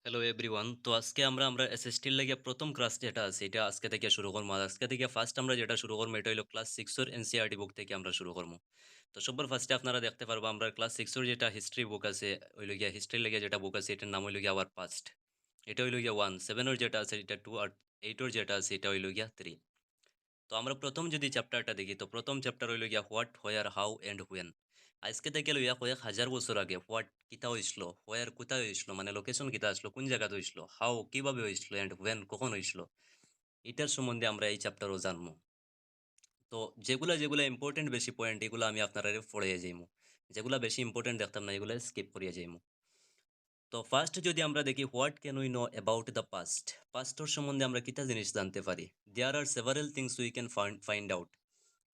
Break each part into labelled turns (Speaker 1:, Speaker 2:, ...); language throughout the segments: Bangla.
Speaker 1: Hello everyone. তো আজকে আমরা এসএসটির লাগিয়া প্রথম ক্লাস যেটা আছে এটা আজকে থেকে শুরু করবো। আর আজকে থেকে ফার্স্ট আমরা যেটা শুরু করবো এটা হইলো ক্লাস 6 এর এনসিইআরটি বুক থেকে আমরা শুরু করবো। তো সবার ফার্স্টে আপনারা দেখতে পারবো আমরা ক্লাস 6 এর যেটা হিস্ট্রি বুক আছে হইলো গিয়া হিস্ট্রির লাগিয়া যেটা বুক আছে এটার নাম হইলো গিয়া আওয়ার পাস্ট। এটা হইলো গিয়া 1, 7 এর যেটা আছে এটা 2 আর 8 এর যেটা আছে এটা হইলো গিয়া 3। তো আমরা প্রথম যদি চ্যাপ্টারটা দেখি তো প্রথম চ্যাপ্টার হইলো গিয়া what, where, how and when. আজকে থেকে লইয়া কয়েক হাজার বছর আগে হোয়াট কিতা হইছিল, হোয়ার কোথায় হইছিল মানে লোকেশন কিতা আসলো, কোন জায়গাতে হইছিল, হাউ কিভাবে হইছিল এন্ড হোয়েন কখন হইছিল, এটার সম্বন্ধে আমরা এই চ্যাপ্টারও জানবো। তো যেগুলা ইম্পর্টেন্ট বেশি পয়েন্ট এগুলো আমি আপনারা পড়ে যাইমু, যেগুলা বেশি ইম্পর্টেন্ট দেখতাম না এগুলো স্কিপ করিয়া যাইমু। তো ফার্স্ট যদি আমরা দেখি what can we know about the past, পাস্টর সম্বন্ধে আমরা কিতা জিনিস জানতে পারি। There are several things we can find out.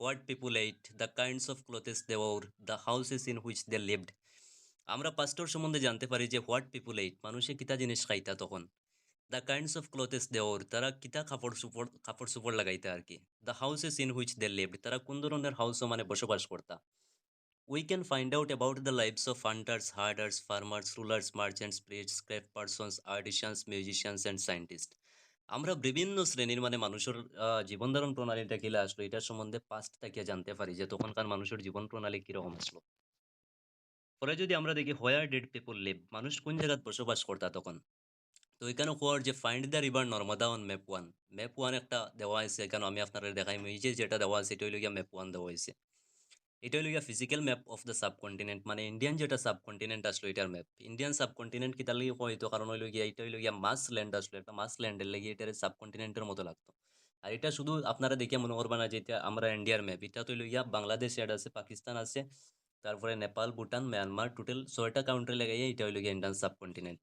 Speaker 1: What people ate, the kinds of clothes they wore, the houses in which they lived. আমরা পাস্টর সম্বন্ধে জানতে পারি যে হোয়াট পিপুল এইট মানুষে কিতা জিনিস খাইতা তখন। The kinds of clothes they wore তারা কিতা কাপড় চোপড় লাগাইতা আর কি। The houses in which they lived তারা কোন ধরনের হাউসও মানে বসবাস করতা। We can find out about the lives of hunters, herders, farmers, rulers, merchants, priests, craft persons, artisans, musicians and scientist. আমরা বিভিন্ন শ্রেণীর মানে মানুষের জীবন ধারণ প্রণালীটা কিলা আসলো এটার সম্বন্ধে পাস্ট থেকে জানতে পারি যে তখনকার মানুষের জীবন প্রণালী কিরকম আসলো। পরে যদি আমরা দেখি হোয়ার ডিড পিপল লিভ মানুষ কোন জায়গায় বসবাস করতা তখন। তো এখানে হোয়ার যে find the river Narmada on map one. Map one একটা দেওয়া হয়েছে এখানে আমি আপনাদের দেখাই এই যে যেটা দেওয়া আছে এটা হইল গিয়া ম্যাপ ওয়ান দেওয়া হয়েছে। এটা হইল গিয়া physical map of the subcontinent মানে ইন্ডিয়ান যেটা সাবকন্টিনেন্ট আসলো এটার ম্যাপ। ইন্ডিয়ান সাবকন্টিনেন্ট কি তার লাগে হয়তো কারণ হইল গিয়া এটা হইল গিয়া মাস ল্যান্ড আসলো একটা মাস ল্যান্ডের লেগে এটার সাবকন্টিনেন্টের মতো লাগতো। আর এটা শুধু আপনারা দেখে মনে করবা না যে এটা আমরা ইন্ডিয়ার ম্যাপ, এটা তো হইল গিয়া বাংলাদেশ এড আছে, পাকিস্তান আছে, তারপরে নেপাল, ভুটান, মায়ানমার, টোটাল 6টা কান্ট্রি লাগাইয়া এটা হইল গিয়া ইন্ডিয়ান সাবকন্টিনেন্ট।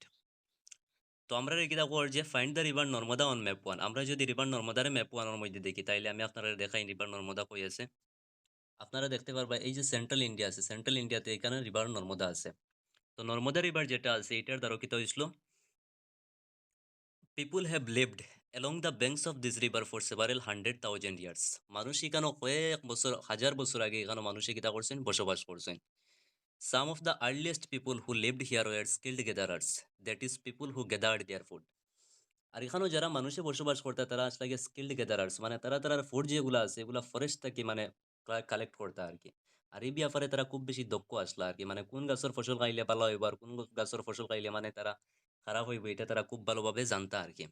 Speaker 1: তো আমরা রেখে দেখো যে find the river Narmada on map one. আমরা যদি রিভার নর্মদারে ম্যাপ ওয়ানের মধ্যে দেখি তাইলে আমি আপনারা দেখাই রিভার নর্মদা কই আছে। আপনারা দেখতে পারবা এই যে সেন্ট্রাল ইন্ডিয়া আছে, সেন্ট্রাল ইন্ডিয়াতে এখানে রিভার নর্মদা আছে। তো নর্মদা রিভার যেটা আছে এটার দ্বারা কিতা হয়েছিল, পিপুল have lived along the banks of this river for several 100,000 years. মানুষ এখানে কয়েক বছর হাজার বছর আগে এখানে মানুষে কিতা করছেন বসবাস করছেন। Some of the earliest people who lived here were skilled gatherers, that is people who gathered their food. আর এখানেও যারা মানুষে বসবাস করতে তারা আসলে স্কিল্ড গ্যাদারার্স মানে তারা তারা ফুড যেগুলো আছে এগুলা ফরেস্ট থেকে মানে কালেক্ট করতে আর কি। আর এই ব্যাপারে তারা খুব বেশি দক্ষ আসলো আর কি, মানে কোন গাছের ফসল খাইলে ভালো হইব আর কোন গাছের ফসল খাইলে মানে তারা খারাপ হইব এটা তারা খুব ভালোভাবে জানতা আর কি।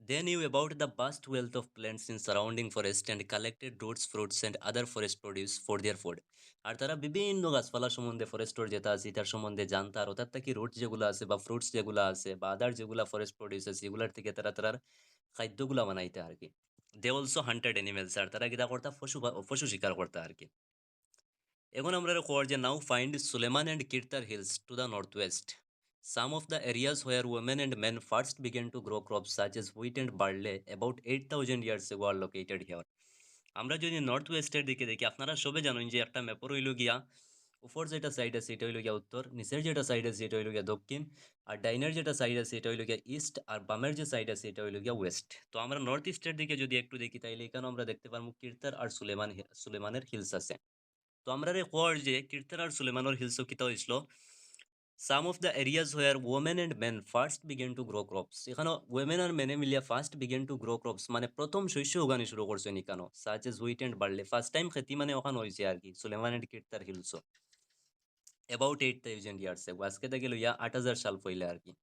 Speaker 1: They knew about the vast wealth of plants in surrounding forest and collected roots, fruits and other forest produce for their food. আর তারা বিভিন্ন গাছপালা সম্বন্ধে ফরেস্টর যেটা আছে তার সম্বন্ধে জানতো আর ওটার থেকে রুট যেগুলো আছে বা ফ্রুটস যেগুলো আছে বা আদার যেগুলা ফরেস্ট প্রডিউস আছে এগুলার থেকে তারা তার খাদ্যগুলা বানাইতে আর কি। দে অলসো হান্টেড অ্যানিমেলস আর তারা কিটা করতা পশু শিকার করতা আর কি। এখন আমরা খবর যে now find Sulaiman and Kirthar hills to the north west. Some of the areas where women and men first began to grow crops such as wheat and barley about 8,000 years ago are located here. আমরা যদি নর্থ ওয়েস্টের দিকে দেখি আপনারা সবে জানেন যে একটা ম্যাপর হইল গিয়া উপর যেটা সাইড আছে এটা হইল গিয়া উত্তর, নিচের যেটা সাইড আছে এটা হইল গিয়া দক্ষিণ, আর ডাইনের যেটা সাইড আছে এটা হইল গিয়া ইস্ট, আর বামের যে সাইড আছে এটা হইল গিয়া ওয়েস্ট। তো আমরা নর্থ ইস্টের দিকে যদি একটু দেখি তাইলে এখানে আমরা দেখতে পারবো কিরতার আর সুলেমানের হিলস আছে। তো আমরা রে কোয়ার যে কীর্তন আর সুলেমানোর হিলসও কিতা হয়েছিল। Some of the areas where women and men first began to grow crops, এখানে ওয়েমেন আর মেনে মিলিয়া first began to grow crops মানে প্রথম শস্য উগানি শুরু করছে এখানে such as wheat and barley first time খেতি মানে ওখানে হয়েছে আর কি সুলেমান অ্যান্ড কীর্তার হিলসও অ্যাবাউট 8,000 ইয়ার্স এগো আজকে থেকে লইয়া 8,000 সাল পইলে আর কি।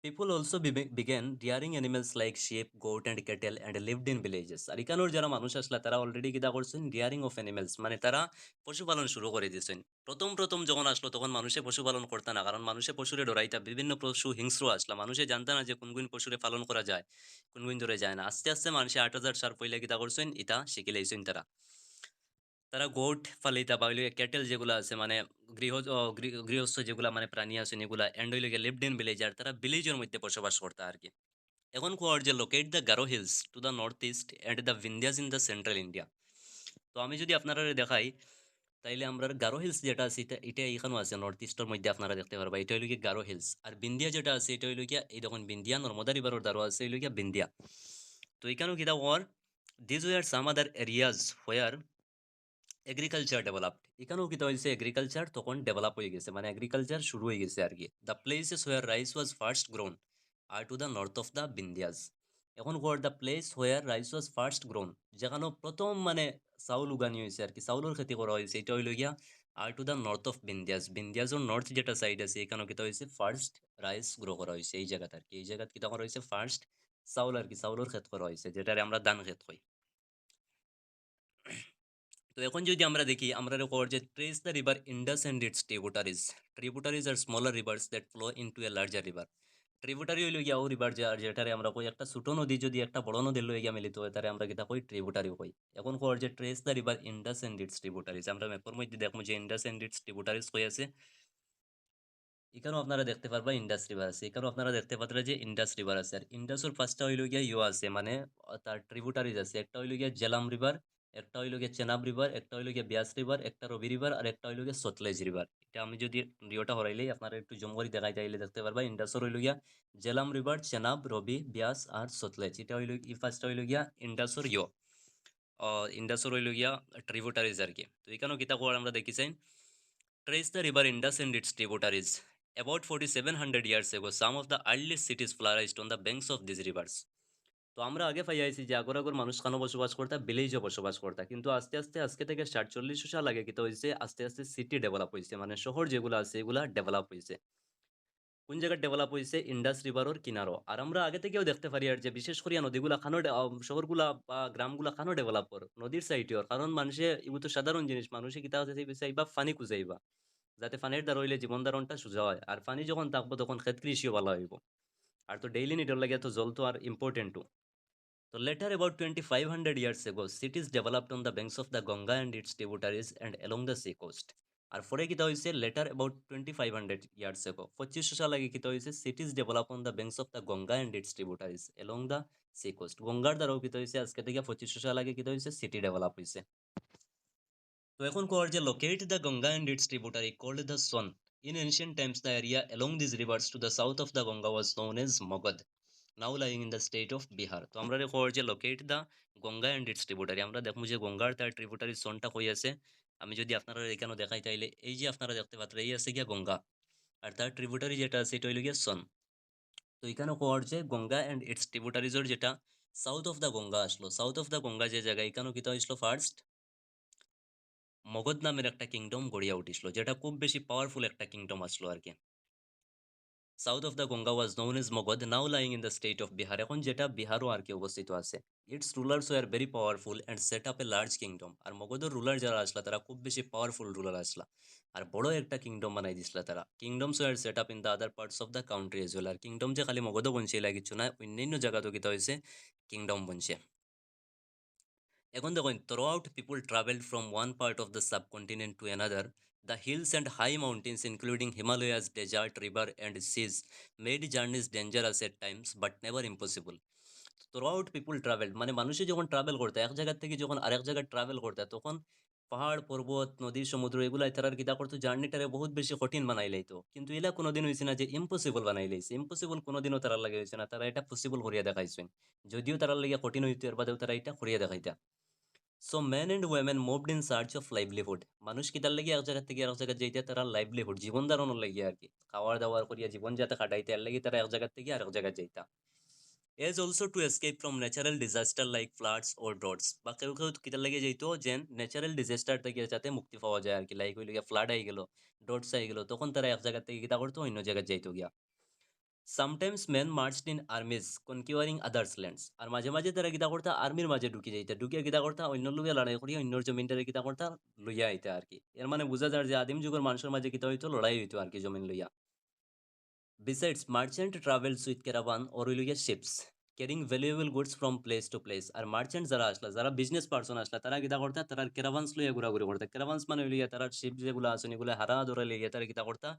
Speaker 1: People also began rearing animals like sheep, goat and cattle and lived in villages. আর এখানোর যারা মানুষ আসলা তারা অলরেডি কিতা করছেন রিয়ারিং অফ অ্যানিমেলস মানে তারা পশুপালন শুরু করে দিয়েছেন। প্রথম প্রথম যখন আসলো তখন মানুষে পশুপালন করতে না, কারণ মানুষে পশুরে ডরাইতা, বিভিন্ন পশু হিংস্র আসলা, মানুষে জানতা না যে কোন কোন পশুরে পালন করা যায় কোন কোন ধরে যায় না। আস্তে আস্তে মানুষে 8,000 সাল পইলে কিতা করছেন ইটা শিখে লাইছেন তারা। তারা গোট ফালাইতা বা হইলো ক্যাটেল যেগুলা আছে মানে গৃহস্থ যেগুলা মানে প্রাণী আছেন এগুলা এন্ড হইলো লিভড ইন ভিলেজ আর তারা ভিলেজের মধ্যে বসবাস করতা আর কি। এখন কোয়ার যে locate the Garo hills to the north east and the Vindhyas in the central India. তো আমি যদি আপনারা দেখাই তাইলে আমরা গারো হিলস যেটা আছে এটা এটা এখানেও আছে নর্থ ইস্টের মধ্যে আপনারা দেখতে পারবা, এটা হইলো গিয়ে গারো হিলস। আর বিন্দিয়া যেটা আছে এটা হইলো গিয়া এই দেখুন বিন্দিয়া নর্মদা রিভারের দ্বারা আছে হইলো গিয়া বিন্দিয়া। তো এখানেও কিতা were this were some other areas where agriculture developed, এখানেও কিতা হয়েছে এগ্রিকালচার তখন ডেভেলপ হয়ে গেছে, মানে এগ্রিকালচার শুরু হয়ে গেছে আর কি। The places where rice was first grown are to the north of the Vindhyas. এখন where the place where rice was first grown, যেখানে প্রথম মানে চাউল উগানি হয়েছে আর কি, চাউলের খেতি করা হয়েছে, এটা হইল গিয়া are to the north of Vindhyas. বিন্দিয়াসের নর্থ যেটা সাইড আছে এখানে কিতা হয়েছে ফার্স্ট রাইস গ্রো করা হয়েছে এই জায়গাতে আর কি। এই জায়গাত কিতা করা হয়েছে ফার্স্ট চাউল আর কি, চাউলের ক্ষেত করা হয়েছে, যেটারে আমরা ধান ক্ষেত কই। তো এখন যদি আমরা দেখি আমরা রেকর্ড যে trace the river Indus and its tributaries. Tributaries are smaller rivers that flow into a larger river. Tributary হইল গিয়া ও রিভার যে আর যেটারে আমরা কই একটা ছোট নদী যদি একটা বড় নদীর লই গিয়া মিলিত হয় তারে আমরা কিতা কই ট্রিবিউটারি কই। এখন কোয়ার যে trace the river Indus and its tributaries, আমরা ম্যাপের মধ্যে দেখবো যে ইন্ডাস এন্ড ইটস ট্রিবিউটারিজ কই আছে। এখানেও আপনারা দেখতে পারবা ইন্ডাস রিভার আছে, এখানেও আপনারা দেখতে পাচ্ছেন যে ইন্ডাস রিভার আছে। আর ইন্ডাসের ফার্স্টটা হইল গিয়া ইউ আছে মানে তার ট্রিবিউটারিজ আছে, একটা হইল গিয়া জেলাম রিভার, একটা হইল গিয়া চেনাব রিভার, একটা হইল গিয়া ব্যাস রিভার, একটা রবি রিভার, আর একটা হইল গিয়া সতলেজ রিভার। এটা আমি যদি রিওটা হরাইলেই আপনারা একটু জম করে দেখাই যাইলে দেখতে পারবা ইন্ডাসের হইল গিয়া জেলাম রিভার, চেনাব, রবি, ব্যাস আর সতলেজ। এটা হইল ই ফার্স্টটা হইল গিয়া ইন্ডাসের ইন্ডাসের হইল গিয়া ট্রিবিউটারিজ আর কি। তো এখানেও কিতা করার আমরা দেখি চাই trace the river Indus and its tributaries. About 4700 years ago, some of the earliest cities flourished on the banks of these rivers. তো আমরা আগে পাই আইছি যে আগর আগর মানুষ খানো বসবাস করতা, ভিলেজে বসবাস করতা, কিন্তু আস্তে আস্তে আজকে থেকে 47 সাল আগে কিতা হয়েছে আস্তে আস্তে সিটি ডেভেলপ হয়েছে, মানে শহর যেগুলো আছে এগুলা ডেভেলপ হয়েছে। কোন জায়গায় ডেভেলপ হয়েছে ইন্ডাস রিভারের কিনারো। আর আমরা আগে থেকেও দেখতে পারি আর যে বিশেষ করে নদীগুলা খানো শহরগুলা বা গ্রামগুলা খানো ডেভেলপ কর নদীর সাইডেও, কারণ মানুষে এগুলো তো সাধারণ জিনিস, মানুষে কিতা হচ্ছে চাইবা পানি খুঁজাইবা, যাতে পানির দ্বারা হইলে জীবন ধারণটা সোজা হয়। আর পানি যখন থাকবো তখন ক্ষেত কৃষিও ভালো হইব। আর তো ডেইলি নিডর লাগে তো জল তো আর ইম্পর্টেন্ট টু। তো later about 2500 years ago cities developed on the banks of the Ganga and its tributaries and along the sea coast. আর পরে কিতা হইছে later about 2500 years ago 2500 সাল আগে কিতা হইছে cities develop on the banks of the Ganga and its tributaries along the sea coast। গঙ্গার দ্বারাও কিতা হইছে আজকে থেকে 2500 সাল আগে কিতা হইছে সিটি ডেভেলপ হইছে। তো এখন কোয়ার যে locate the Ganga and its tributary called the Son. In ancient times the area along these rivers to the south of the Ganga was known as Magad, now lying in the state of Bihar. তো আমরা রেকর্ড যে locate the Ganga and its tributary, আমরা দেখবো যে গঙ্গার তার ট্রিবিউটারি সনটা কই আছে। আমি যদি আপনারা এখানে দেখাই তাইলে এই যে আপনারা দেখতে পাচ্ছেন এই আছে গিয়া গঙ্গা, আর তার ট্রিবিউটারি যেটা আছে এটা হইল গিয়া সন। তো এখানে কোয়ার যে গঙ্গা এন্ড ইটস ট্রিবিউটারিজের যেটা সাউথ অফ দ্য গঙ্গা আসলো, সাউথ অফ দ্য গঙ্গা যে জায়গা এখানেও কিতা হইছিল ফার্স্ট মগধ নামের একটা কিংডম গড়িয়া উঠিছিল, যেটা খুব বেশি পাওয়ারফুল একটা কিংডম আসলো আর কি। South of the Ganga was known as Magadha, now lying in the state of Bihar, এখন যেটা বিহারও আর কি অবস্থিত আছে। Its rulers were very powerful and set up a large kingdom. আর মগধের রুলার যারা আসলা তারা খুব বেশি পাওয়ারফুল রুলার আসলা, আর বড় একটা কিংডম বানাই দিছিল তারা। Kingdoms were set up in the other parts of the country as well. আর কিংডম যে খালি মগধ বনছে এলা কিছু না, অন্যান্য জায়গাতেও কিতা হয়েছে কিংডম বনছে। এখন দেখুন throughout people traveled from one part of the subcontinent to another. The hills and high mountains including Himalayas, desert, river and seas made journeys dangerous at times but never impossible. Throughout people traveled মানে মানুষে যখন ট্রাভেল করতে এক জায়গা থেকে যখন আরেক জায়গায় ট্রাভেল করতে তখন পাহাড় পর্বত নদী সমুদ্র এগুলাই তারা কিতা করতো জার্নিটারে বহুত বেশি কঠিন বানাই লাইতো, কিন্তু এলা কোনোদিন হয়েছে না যে ইম্পসিবল বানাই লাইছে। ইম্পসিবল কোনোদিনও তারা লাগে হয়েছে না, তারা এটা পসিবল করিয়া দেখাইছেন। যদিও তারা লাগে কঠিন হইতে এর বাদেও তারা এটা করিয়া দেখাইতা। So men and women moved in search of livelihood, মানুষ কি তার লাগি এক জায়গা থেকে এক জায়গা যাইতে তারা লাইভলিহুড জীবন ধারণের লাগি আর কি, খাওয়ার দাওয়ার করিয়া জীবন যাতে কাটাইতে এর লাগি তারা এক জায়গা থেকে আরেক জায়গা যাইতা। As also to escape from natural disaster like floods or droughts, বা কেউ কেউ কিতার লাগে যাইতো যে ন্যাচারাল ডিজাস্টার থেকে যাতে মুক্তি পাওয়া যায় আর কি, লাইক হইলে ফ্লাড আই গেল, ড্রটস আই গেল, তখন তারা এক জায়গা থেকে কিতা করতো অন্য জায়গায় যাইতো গিয়া। Sometimes men marched in armies conquering others lands, আর মাঝে মাঝে তারা কিতা করতা আর্মির মাঝে ঢুকে যাইতা, ঢুকিয়া কিতা করতা অন্য লোকে লড়াই করিয়া অন্যর জমিনটারে কিতা করতা লইয়া আইতা আর কি। এর মানে বোঝা যায় যে আদিম যুগের মানুষের মাঝে কিতা হইতো লড়াই হইতো আর কি জমিন লইয়া। Besides, merchant travels with caravan or হইল ships carrying valuable goods from place to place. আর মার্চেন্ট যারা আসলা যারা বিজনেস পার্সন আসলা তারা কিতা করতা তারা ক্যারাভান্স লইয়া ঘোরাঘুরি করতা। ক্যারাভান্স মানে হইল তারা শিপ যেগুলো আছে এগুলো হারা ধরে লইয়া তারা কিতা করতা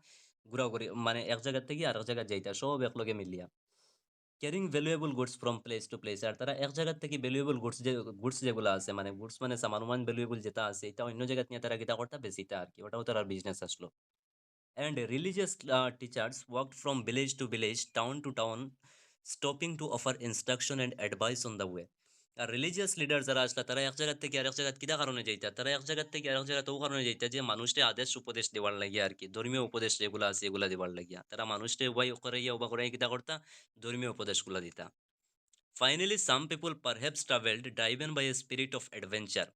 Speaker 1: ঘোরাঘুরি মানে এক জায়গা থেকে আরেক জায়গায় যাইতা সব একলগে মিলিয়া। Carrying valuable goods from place to place, আর তারা এক জায়গা থেকে ভ্যালুয়েবল গুডস যেগুলো আছে মানে গুডস মানে সামান ভ্যালুয়েবল যেটা আছে এটা অন্য জায়গা নিয়ে তারা কিতা করতা বেশিটা আর কি, ওটাও তারা বিজনেস আসলো। And religious teachers walked from village to village, town to town, stopping to offer instruction and advice on the way. আর রিলিজিয়াস লিডার যারা আসলা তারা এক জায়গা থেকে আরেক জায়গা কিতা কারণে যাইতা, তারা এক জায়গা থেকে আরেক জায়গা তো কারণে যাইতা যে মানুষকে আদেশ উপদেশ দেওয়ার লাগিয়া আর কি, ধর্মীয় উপদেশ যেগুলো আছে এগুলা দেওয়ার লাগিয়া তারা মানুষকে উবাই করাইয়া উবা করাইয়া কিতা করতা, ধর্মীয় উপদেশগুলা দিতা। Finally some people perhaps travelled driven by a spirit of adventure,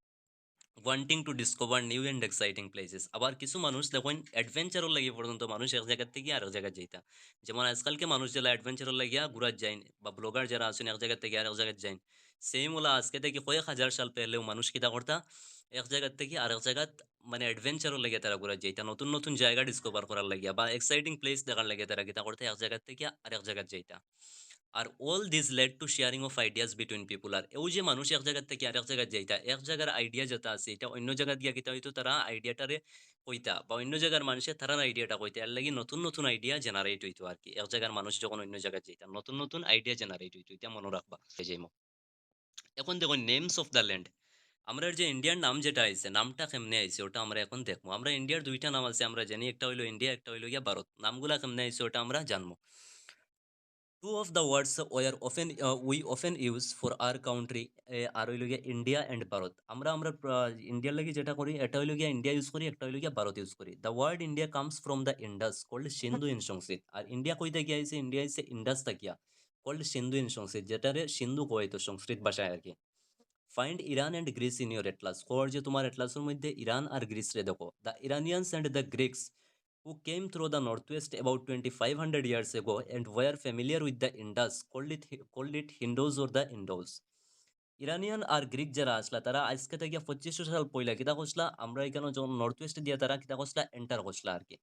Speaker 1: wanting to discover new and exciting places. আবার কিছু মানুষ দেখেন অ্যাডভেঞ্চারও লাগিয়ে পর্যন্ত মানুষ এক জায়গা থেকে আরেক জায়গায় যাইতা। যেমন আজকালকে মানুষ যারা অ্যাডভেঞ্চারও লাগিয়া ঘুরার যায় বা ব্লগার যারা আছেন এক জায়গা থেকে আরেক জায়গায় যায়, সেম ওলা আজকে থেকে কয়েক হাজার সাল পেলেও মানুষ কিতা করতা, এক জায়গা থেকে আরেক জায়গাত মানে অ্যাডভেঞ্চারও লাগিয়ে তারা ঘুরার যাইতা, নতুন নতুন জায়গা ডিসকভার করার লাগিয়া বা এক্সাইটিং প্লেস দেখার লাগিয়া তারা কিতা করতে এক জায়গা থেকে আরেক জায়গায় যাইতা। আর all this led to sharing of ideas between people. আর এই যে মানুষ এক জায়গা থেকে আরেক জায়গায় যাইতা, এক জায়গার আইডিয়া যেটা আছে এটা অন্য জায়গা গিয়া কিতা হইতো তারা আইডিয়াটারে কইতা বা অন্য জায়গার মানুষের তারা আইডিয়াটা কইতা, এর লাগি নতুন নতুন আইডিয়া জেনারেট হইতো আর কি। এক জায়গার মানুষ যখন অন্য জায়গায় যাইতা নতুন নতুন আইডিয়া জেনারেট হইতো, এটা মনে রাখবা এই যে এখন দেখো নেমস অফ দ্য ল্যান্ড। আমরা যে ইন্ডিয়ার নাম যেটা আইছে, নামটা কেমনে আইছে ওটা আমরা এখন দেখবো। আমরা ইন্ডিয়ার দুইটা নাম আছে আমরা জানি, একটা হইলো ইন্ডিয়া, একটা হইলো গিয়া ভারত। নামগুলা কেমনে আইছে ওটা আমরা জানবো। Two of the words we often use for our country আর হইলো গিয়া ইন্ডিয়া এন্ড ভারত। আমরা ইন্ডিয়ার লাগি যেটা করি এটা হইলো গিয়া ইন্ডিয়া ইউজ করি, একটা হইলো গিয়া ভারত ইউজ করি। The word India comes from the Indus called Sindhu in Sanskrit. আর ইন্ডিয়া কইতে গিয়া আইছে, ইন্ডিয়া আইছে Indus Takiya called Sindhu in সংস্কৃত, যেটারে সিন্ধু কইতো সংস্কৃত ভাষায় আর কি। Find Iran and Greece in your atlas. খবর যে তোমার এটলাসের মধ্যে ইরান আর গ্রিস রে দেখো। The Iranians and the Greeks who came through the northwest about 2500 years ago and were familiar with the Indus called it Hindus or the Indos. Iranian আর গ্রিক যারা আসলা তারা আজকে থেকে 2500 সাল পয়লা কিতা করছলা, আমরা এখানে যখন নর্থ ওয়েস্ট দিয়ে তারা কিতা করছলা এন্টার করছলা আর কি।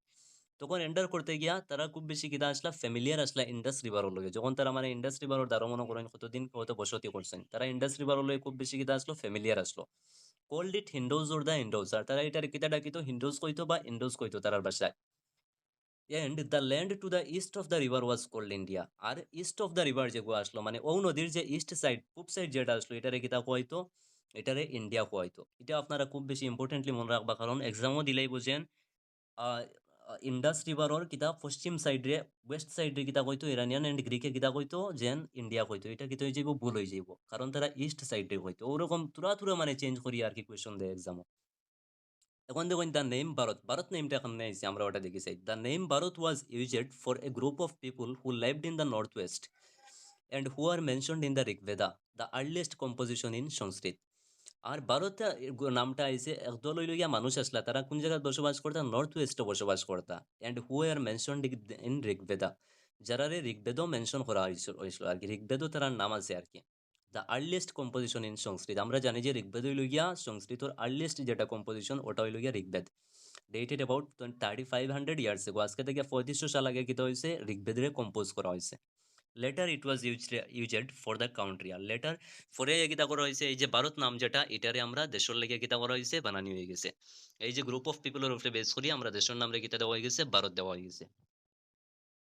Speaker 1: তখন এন্টার করতে গিয়া তারা খুব বেশি কিতা আসলা ফ্যামিলিয়ার আসলা ইন্ডাস রিভারের লগে। যখন তারা মানে ইন্ডাস রিভারের দ্বারা মনে করেন কতদিন কত বসতি করছেন, তারা ইন্ডাস রিভারের লগে খুব বেশি কিতা আসলো ফ্যামিলিয়ার আসলো। Called it Hindos or the Indos. আর তারা এটার কিতা ডাকিতো হিন্ডোজ কইতো বা ইন্ডোজ কইতো তারার ভাষায়। And the land to the east of the river was called India. আর ইস্ট অফ দ্য রিভার যেগুলো আসলো মানে ও নদীর যে ইস্ট সাইড পূব সাইড যেটা আসলো এটারে কিতা কোয়াইতো, এটারে ইন্ডিয়া কোয়াইতো। এটা আপনারা খুব বেশি ইম্পর্টেন্টলি মনে রাখবা, কারণ এক্সামও দিলেই বুঝেন। ইন্ডাস রিভারর কিতা পশ্চিম সাইডে ওয়েস্ট সাইডে কিতা কইতো ইরানিয়ান এন্ড গ্রিকে কিতা কইতো যেন ইন্ডিয়া কইতো, এটা কিতা হয়ে যাইব ভুল হয়ে যাইব, কারণ তারা ইস্ট সাইডে কইতো ওরকম তুরা তুরা মানে চেঞ্জ করি আর কি কোয়েশন দেয় এক্সামও। এখন দেখুন দ্য নেম ভারত, ভারত নেমটা এখন আইছি আমরা ওটা দেখি চাই। The name Bharat was used for a group of people who lived in the north west and who are mentioned in the Rigveda, the earliest composition in Sanskrit. আর ভারতে নামটা আইছে একদল হইল গিয়া মানুষ আসলা, তারা কোন জায়গায় বসবাস করতা, নর্থ ওয়েস্টে বসবাস করতা। And who are mentioned in Rigveda, যারারে ঋগ্বেদও মেনশন করা হয়েছিল আর কি, ঋগ্বেদও তার নাম আছে আর কি। দ্য আর্লিয়েস্ট কম্পোজিশন ইন সংস্কৃত, আমরা জানি যে ঋগ্বেদ হইল গিয়া সংস্কৃতর আর্লিয়েস্ট যেটা কম্পোজিশন ওটা হইল গিয়া Rigveda. Dated about 3500 years ago, আজকে থেকে 3500 সাল আগে কিতা হয়েছে ঋগ্বেদরে কম্পোজ করা হয়েছে। Later it was used for the country. আর লেটার পরে কিতা করা হয়েছে, এই যে ভারত নাম যেটা এটারে আমরা দেশের লেগে কিতা করা হয়েছে বানানি হয়ে গেছে। এই যে গ্রুপ অফ পিপলের উপরে বেস করি আমরা দেশের নাম রে কিতা দেওয়া হয়ে গেছে, ভারত দেওয়া হয়ে গেছে।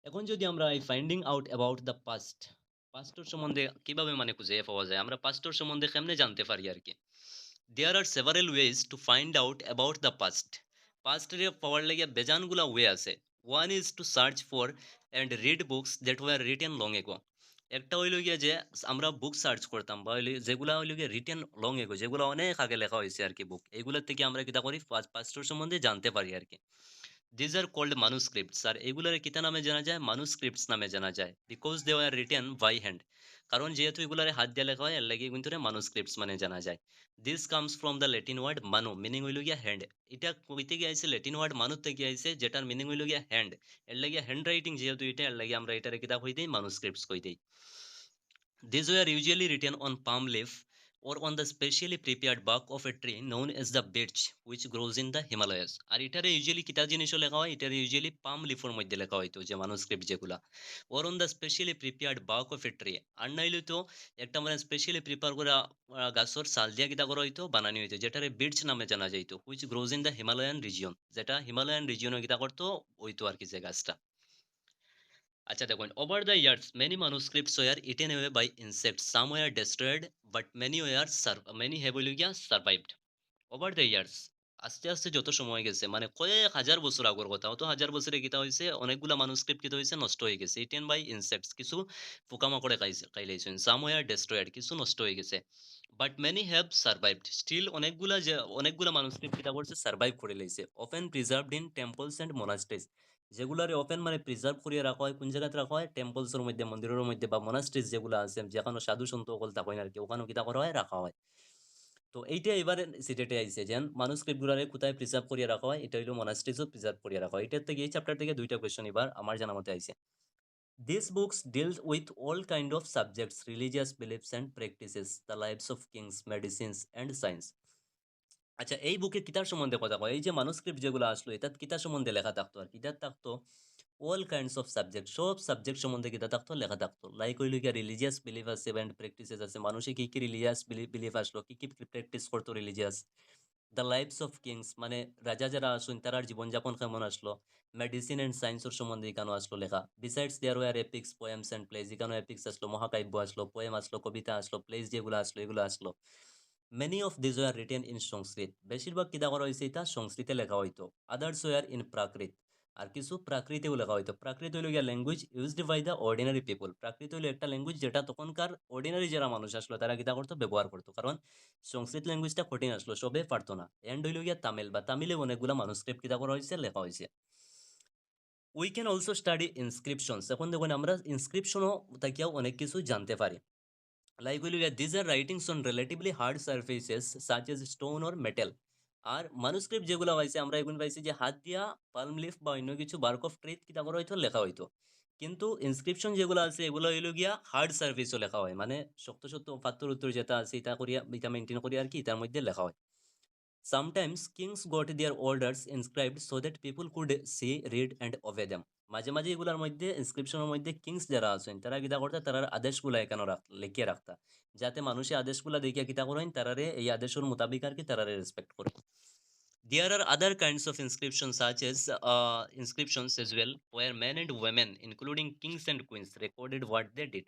Speaker 1: এখন যদি আমরা এই finding out about the past, পাস্টর সম্বন্ধে কিভাবে মানে খুঁজে পাওয়া যায়, আমরা পাস্টর সম্বন্ধে কেমনে জানতে পারি আর কি। There are several ways to find out about the past. পাস্টের পাওয়ার লাগে বেজানগুলা ওয়ে আছে। One is to search for and read books that were written long ago. একটা হইল গিয়া যে আমরা বুক সার্চ করতাম বা যেগুলা হইল গিয়ে রিটেন লং এগো, যেগুলো অনেক আগে লেখা হয়েছে আর কি বুক, এগুলোর থেকে আমরা কিতা করি পাস্টর সম্বন্ধে জানতে পারি আর কি। These are called মানুস্ক্রিপ্টস। আর এগুলোর কিতা নামে জানা যায়, মানুস্ক্রিপ্টস নামে জানা যায়, because they are written by hand. কারণ যেহেতু এগুলার হাত দিয়ে লেখা হয় এর লাগে কিন্তু মানুস্ক্রিপ্টস মানে জানা যায়। This comes from the Latin word manu, meaning হইল গিয়া হ্যান্ড। এটা কইতে গিয়ে আইছে ল্যাটিন ওয়ার্ড মানু থেকে আইছে, যেটার মিনিং হইল গিয়া হ্যান্ড। এর লাগে হ্যান্ড রাইটিং যেহেতু এটা, এর লাগে আমরা এটার কিতাব হই দেই মানুস্ক্রিপ্টস কই দেই। These were usually written on palm leaf or on the specially prepared bark of a tree known as the birch which grows in the Himalayas. আর এটারে ইউজুয়ালি কিতা জিনিসও লেখা হয়, এটারে ইউজুয়ালি পাম লিফের মধ্যে লেখা হয়তো যে মানুস্ক্রিপ্ট যেগুলা, or on the specially prepared bark of a tree। আর নাইলে তো একটা মানে স্পেশালি প্রিপেয়ার করা গাছর ছাল দিয়া কিতা করা হইতো বানানি হইতো, যেটারে বির্চ নামে জানা যাইতো, which grows in the Himalayan region, যেটা হিমালয়ান রিজিয়নে কিতা করতো হইতো আর কি যে গাছটা। আচ্ছা দেখুন, over the years many manuscripts were eaten away by insects, some were destroyed but many were many have survived over the years। আস্তে, আস্তে যত সময় গেছে মানে কয়েক হাজার বছর আগর কথা। অত হাজার বছরে কিতা হইছে অনেকগুলা মানুস্ক্রিপ্ট কিতা হইছে নষ্ট হয়ে গেছে। ইটেন বাই ইনসেক্টস কিছু পোকামাকড়ে খাইলাইছেন। সাম ওয়্যার ডেস্ট্রয়েড কিছু নষ্ট হয়ে গেছে। But many have survived. Still অনেকগুলা মানুস্ক্রিপ্ট কিতা করছে সারভাইভ করে লাইছে। Often preserved in temples and monasteries. যেগুলারে ওপেন মানে প্রিজার্ভ করিয়া রাখা হয় কোন জায়গাতে রাখা হয়? টেম্পলস এর মধ্যে, মন্দিরের মধ্যে বা মোনাস্ট্রিজ যেগুলা আছে যেখানে সাধু সন্ত সকল থাকেন আরকি ওখানেও কিতা করা হয়? রাখা হয়। তো এইটা এবারে সিটেটে আইছে যেন মানুস্ক্রিপ্ট গুলারে কোথায় প্রিজার্ভ করিয়া রাখা হয় এটা হইলো মোনাস্ট্রিজও প্রিজার্ভ করিয়া রাখা হয়। এটার থেকে এই চ্যাপ্টার থেকে ২ টা কোয়েশ্চন এবার আমার জানা মতে আইছে। These books deal with all kind of subjects, religious beliefs and practices, the lives of kings, medicines and science. আচ্ছা এই বুকে কিতার সম্বন্ধে কথা কয়? এই যে মানুস্ক্রিপ্ট যেগুলো আসলো এটাত কিতার সম্বন্ধে লেখা থাকতো আর কিতার থাকতো অল কাইন্ডস অফ সাবজেক্ট সব সাবজেক্ট সম্বন্ধে কিতা থাকতো লেখা থাকতো। লাইক হইল গিয়া রিলিজিয়াস বিলিফ আছে এন্ড প্র্যাকটিসেস আছে। মানুষে কি, কি রিলিজিয়াস বিলিফ আসলো, কি, কি প্র্যাকটিস করতো religious. The lives of kings মানে রাজা যারা আসুন তারার জীবনযাপন কেমন আসলো। মেডিসিন অ্যান্ড সায়েন্সের সম্বন্ধে এখানেও আসলো লেখা। Besides there were epics, poems and plays. এখানেও এপিক্স আসলো, মহাকাব্য আসলো, পোয়েম আসলো, কবিতা আসলো, প্লেজ যেগুলো আসলো এগুলো আসলো। Many of this were written in Sanskrit. বেশিরভাগ কিতা করা হয়েছে এটা সংস্কৃতে লেখা হইতো। Others were in Prakrit. আর কিছু প্রাকৃতেও লেখা হইতো। প্রাকৃত হইল গিয়া language used by the ordinary people. Prakrit হইলো একটা ল্যাঙ্গুয়েজ যেটা তখনকার অর্ডিনারি যারা মানুষ আসলো তারা কিতা করতো ব্যবহার করতো। কারণ সংস্কৃত ল্যাঙ্গুয়েজটা কঠিন আসলো, সবে পারতো না। এন্ড হইল গিয়া তামিল বা তামিলে অনেকগুলা মানুস্ক্রিপ্ট কিতা করা হয়েছে লেখা হয়েছে। We can also study inscriptions. এখন দেখুন আমরা ইনস্ক্রিপশনও তাকিয়াও অনেক কিছু জানতে পারি। লাইক হইল গিয়া this are writings on relatively hard surfaces such as stone or metal. আর মানুস্ক্রিপ্ট যেগুলো পাইছে আমরা এগুলো পাইছি যে হাত দিয়া পালম লিফ বা অন্য কিছু বার্ক অফ ট্রিথ কিতা করা হইতো লেখা হইতো। কিন্তু ইনস্ক্রিপশন যেগুলো আছে এগুলো হইল গিয়া হার্ড সারফেসও লেখা হয় মানে শক্ত শক্ত পাত্তর উত্তর যেটা আছে এটা করিয়া এটা মেনটেন করি আর কি তার মধ্যে লেখা হয়। Sometimes kings got their orders inscribed so that people could see, read and obey them. মাঝে মাঝে এগুলার মধ্যে ইনস্ক্রিপশনের মধ্যে কিংস যারা আছেন তারা কিতা করতা তারার আদেশগুলা এখানে লিখিয়ে রাখতা যাতে মানুষে আদেশগুলা দেখিয়া কিতা করেন তারারে এই আদেশের মোতাবিক আর কি তারারে রেসপেক্ট করে। There are other kinds of inscriptions such as inscriptions as well where men and women including kings and queens recorded what they did.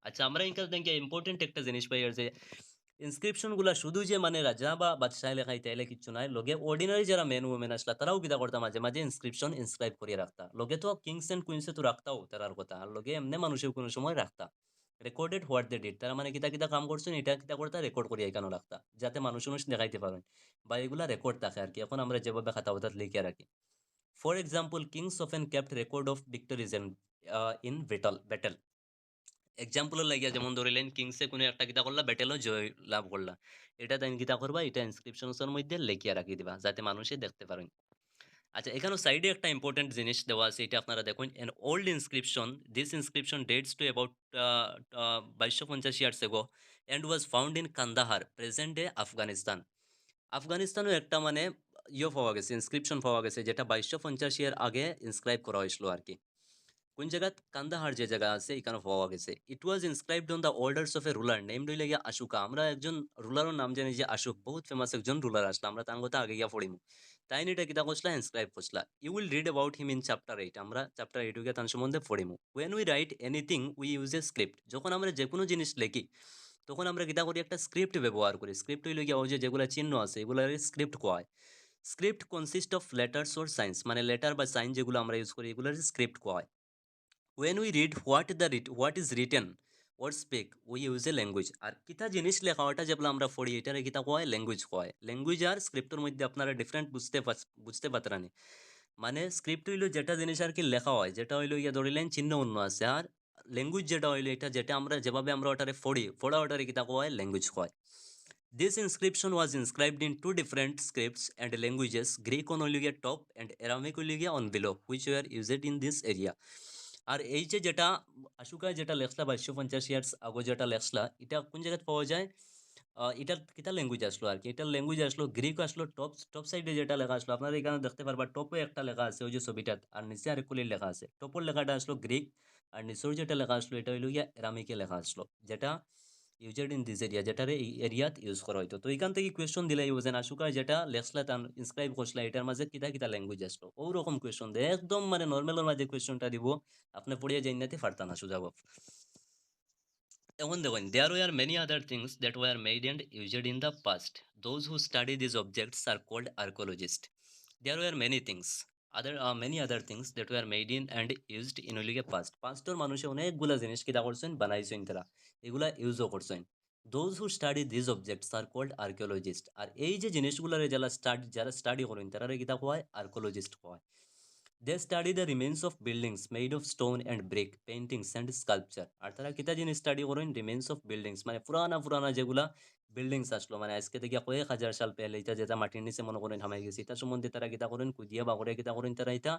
Speaker 1: আচ্ছা আমরা এখানে দেখি ইম্পর্টেন্ট একটা জিনিস পাই আর যে ইনস্ক্রিপশন গুলা শুধু যে মানে রাজা বা বাদশাহ লেখাই তাইলে কিচ্ছু নাই লগে অর্ডিনারি যারা মেন ওমেন আসলা তারাও কিতা করতা মাঝে মাঝে ইনস্ক্রিপশন ইনস্ক্রাইব করিয়ে রাখতা লগে তো কিংস এন্ড কুইন্সে তো রাখতাও তারার কথা আর লগে এমনি মানুষের কোনো সময় রাখতা রেকর্ডেড হোয়াট দে ডিড তারা মানে কিতা কিতা কাম করছেন এটা কিতা করতা রেকর্ড করিয়া এখানে রাখতা যাতে মানুষ মানুষ দেখাইতে পারেন বা এগুলা রেকর্ড থাকে আর কি এখন আমরা যেভাবে খাতা হঠাৎ লিখে রাখি। For example kings often kept record of victories in battle. Example লাগিয়া যেমন ধরিলেন কিংসে কোনো একটা কিতা করলা ব্যাটেলও জয় লাভ করলা এটা তাই কিতা করবা এটা ইনস্ক্রিপশনসের মধ্যে লেখিয়া রাখি দিবা যাতে মানুষে দেখতে পারেন। আচ্ছা এখানেও সাইডে একটা ইম্পর্টেন্ট জিনিস দেওয়া আছে এটা আপনারা দেখুন an old inscription this inscription dates to about 2250 years ago and was found in Kandahar present day Afghanistan. আফগানিস্তানেও একটা মানে পাওয়া গেছে ইনস্ক্রিপশন পাওয়া গেছে যেটা 2250 ইয়ার আগে ইনস্ক্রাইব করা হয়েছিল আর কি। কোন জায়গাত কান্দাহার যে জায়গা আছে এখানে পাওয়া গেছে। It was inscribed on the orders of a ruler named হইলে গিয়া আশুকা। আমরা একজন রুলারের নাম জানি যে আশুক বহুত ফেমাস একজন রুলার আসলা আমরা তার কথা আগে গিয়া পড়িমু। তাই এটা কিতা করছিলা ইনস্ক্রাইব করছিলা। You will read about him in chapter 8। আমরা চ্যাপ্টার 8 গিয়া তার সম্বন্ধে পড়িমু। When we write anything we use a script. যখন আমরা যে কোনো জিনিস লিখি তখন আমরা কিতা করি একটা স্ক্রিপ্ট ব্যবহার করি। স্ক্রিপ্ট হইলে গিয়া ওই যে যেগুলা চিহ্ন আছে এগুলার স্ক্রিপ্ট কয়। Script consist of letters or science মানে লেটার বা সাইন যেগুলো আমরা ইউজ করি এগুলার স্ক্রিপ্ট কয়। when we read what is written or speak we use a language আর কিতা জিনিস লেখা ওটা যেগুলো আমরা পড়ি এটারে কিতা কয় ল্যাঙ্গুয়েজ কয়। ল্যাঙ্গুয়েজ আর স্ক্রিপ্টের মধ্যে আপনারা ডিফারেন্ট বুঝতে পারতেরানি। মানে স্ক্রিপ্ট হইলো যেটা জিনিস আর কি লেখা হয় যেটা হইলো ইয়া ধরিলেন চিহ্ন অন্য আছে আর ল্যাঙ্গুয়েজ যেটা হইলো এটা যেটা আমরা যেভাবে আমরা ওটারে পড়ি পড়া ওটারে কিতা কয় ল্যাঙ্গুয়েজ কয়। This inscription was inscribed in two different scripts and languages, Greek on Olivia top and Aramaic Olivia on below, which were used in this area. আর এই যে যেটা আশুকায় যেটা লেখলা 2250 ইয়ার্স আগে যেটা লেখলা এটা কোন জায়গায় পাওয়া যায়। এটার কিতা ল্যাঙ্গুয়েজ আসলো আর কি এটার ল্যাঙ্গুয়েজ আসলো গ্রিক আসলো টপ টপ সাইডে যেটা লেখা আসলো আপনারা এখানে দেখতে পারবা টপে একটা লেখা আছে ওই যে ছবিটাত আর নিচে আরেকগুলি লেখা আছে টপর লেখাটা আসলো গ্রিক আর নিচের যেটা লেখা আসলো এটা হইলো গিয়া অ্যারামিকে লেখা আসলো যেটা ইউজড ইন দিস এরিয়া যেটারে এই এরিয়াত ইউজ করা হইতো। তো এখান থেকে কোয়েশ্চন দিলে ইউজেন আশুকায় যেটা লেখলা তার ইনস্ক্রাইব করছিলা এটার মাঝে কিতা কিতা ল্যাঙ্গুয়েজ আসলো ওরকম কোয়েশ্চন দেয় একদম মানে নর্মালের মাঝে কোয়েশ্চনটা দিব আপনি পড়িয়ে যাই নাতে পারতা না সুজাব। On the one, there were many other things that were made and used in the past. Those who study these objects are called archaeologists. There were many things. Many other things that were made in and used in ওইলিগে past. Pastor মানুষে অনেকগুলা জিনিস কিতা করছেন বানাইছেন তারা এগুলা ইউজও করছেন. Those who study these objects are called archaeologists. আর এই যে জিনিসগুলারে যারা স্টাডি করেন তারা কিতা কয় আর্কিওলজিস্ট কয়. They study the remains of buildings made of stone and brick, paintings and sculpture. আর তারা কিতা জিনিস স্টাডি করেন রিমেন্স অফ বিল্ডিংস মানে পুরানা পুরানা যেগুলা বিল্ডিংস আসলো মানে আজকে থেকে কয়েক হাজার সাল পেলে এটা যেটা মাটির নিচে মনে করেন হামাই গেছে এটা সম্বন্ধে তারা কিতা করেন কুদিয়া বা করে কিতা করেন তারা এটা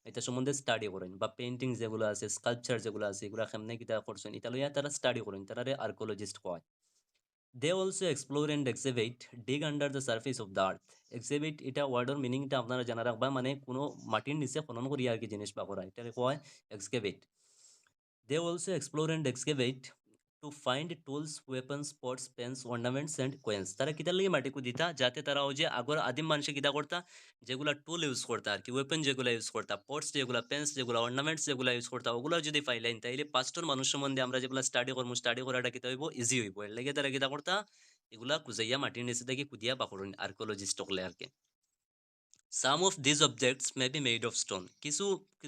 Speaker 1: এটা সম্বন্ধে স্টাডি করেন বা পেইন্টিং যেগুলো আছে স্কাল্পচার যেগুলো আছে এগুলা কেমনে কিতা করছেন এটা লইয়া তারা স্টাডি করেন তারা আর্কিওলজিস্ট কয়. They also explore and excavate, dig under the surface of the earth. Exhibit এটা ওয়ার্ডের মিনিংটা আপনারা জানা রাখবা মানে কোনো মাটির নিচে খনন করি আর কি জিনিস বা করা এটা কয় এক্সকেভেট. They also explore and excavate to find tools, weapons, pots, pens, ornaments and coins. তারা কিতার লাগি মাটি কুদিতা যাতে তারা ওই যে আগর আদিম মানুষে কিতা করতা যেগুলা টুল ইউজ করতা আর কি ওয়েপন যেগুলা ইউজ করতা পটস যেগুলা পেন্স যেগুলা অর্নামেন্টস যেগুলা ইউজ করতা ওগুলা যদি পাইলেন তাইলে পাস্টর মানুষ সম্বন্ধে আমরা যেগুলা স্টাডি করাটা কিতা হইব ইজি হইব এর লাগে তারা কিতা করতা এগুলা কুজাইয়া মাটির নিচে থেকে কুদিয়া বাকরুন আর্কিওলজিস্ট হকলে আর কি. Some of this objects may be made of stone কিছু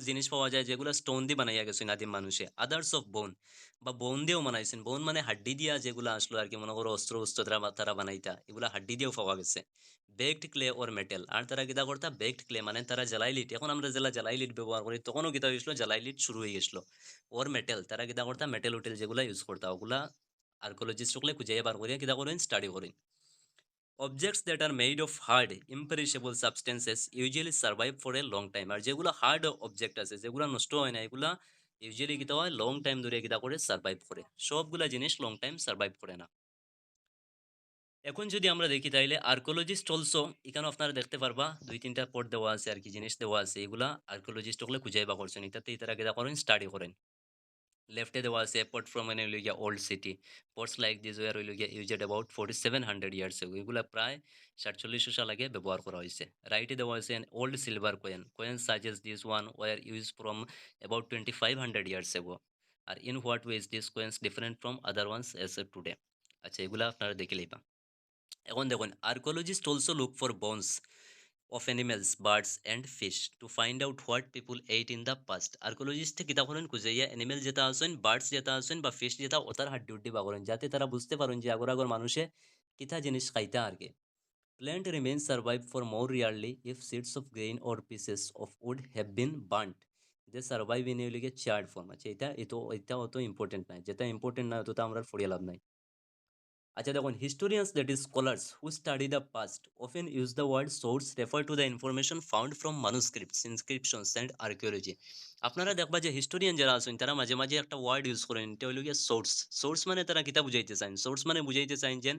Speaker 1: জিনিস পাওয়া যায় যেগুলো স্টোন দিয়ে বানাইয়া গেছে আদিম মানুষে আদার্স অফ বোন বা বোন দিয়েও বানাইছেন বোন মানে হাড্ডি দিয়া যেগুলো আসলো আর কি মনে করো অস্ত্র তারা বানাইতা এগুলা হাড্ডি দিয়েও পাওয়া গেছে. বেকড ক্লে ওর মেটেল আর তারা কিতা করতা বেকড ক্লে মানে তারা জ্বালাইলিট এখন আমরা জেলা জ্বালাইলিট ব্যবহার করি তখনও কিতা হয়েছিল জ্বালাইলিট শুরু হয়ে গেছিলো. ওর মেটেল তারা কিতা করতা মেটেল উটেল যেগুলো ইউজ করতা ওগুলা আর্কিওলজিস্ট হকলে খুঁজে বার করিয়া কিতা করেন স্টাডি করেন. Objects that are made of hard, imperishable substances usually survive for a long time. আর যেগুলো হার্ড অবজেক্ট আছে যেগুলো নষ্ট হয় না এগুলা ইউজুয়ালি কিতা হয় লং টাইম ধরে কিতা করে সার্ভাইভ করে সবগুলা জিনিস লং টাইম সার্ভাইভ করে না. এখন যদি আমরা দেখি তাইলে আর্কিওলজিস্ট অলসো এখানে আপনারা দেখতে পারবা দুই তিনটা পট দেওয়া আছে আর কি জিনিস দেওয়া আছে এগুলা আর্কিওলজিস্ট হলে খুঁজাইবা করছেন এটাতে তারা কিতা করেন স্টাডি করেন. Left there was a port from an old city. Ports like this were used about 4700 years ago. এগুলা প্রায় 4700 সাল আগে ব্যবহার করা হয়েছে. Right there was an old silver coin. Coins such as this one were used from about 2500 years ago. R in what ways these coins different from other ones as of today? আচ্ছা এগুলা আপনারা দেখে লইবা. এখন দেখুন archaeologists also look for bones of animals, birds and fish to find out what people ate in the past. Archaeologists কিতা করেন খুঁজাইয়া অ্যানিমেল যেটা আছেন বার্ডস যেটা আছেন বা ফিশ যেটা ওটার হাড্ডি উড্ডি বা করেন যাতে তারা বুঝতে পারেন যে আগর আগর মানুষে কিতা জিনিস খাইতা আর কি. Plant remains survive for more rarely if seeds of grain or pieces of wood have been burnt. They survive in a charred form. আচ্ছা এটা অত ইম্পর্টেন্ট নাই যেটা ইম্পর্টেন্ট না অতটা আমরা ফরিয়া লাভ নাই. আচ্ছা দেখুন historians that is scholars who study the past often use the word source refer to the information found from manuscripts inscriptions and archaeology. আপনারা দেখবা যে হিস্টোরিয়ান যারা আছেন তারা মাঝে মাঝে একটা ওয়ার্ড ইউজ করেন এটা হলো গিয়ে সোর্স. সোর্স মানে তারা কিতা বুঝাইতে চান সোর্স মানে বুঝাইতে চান যে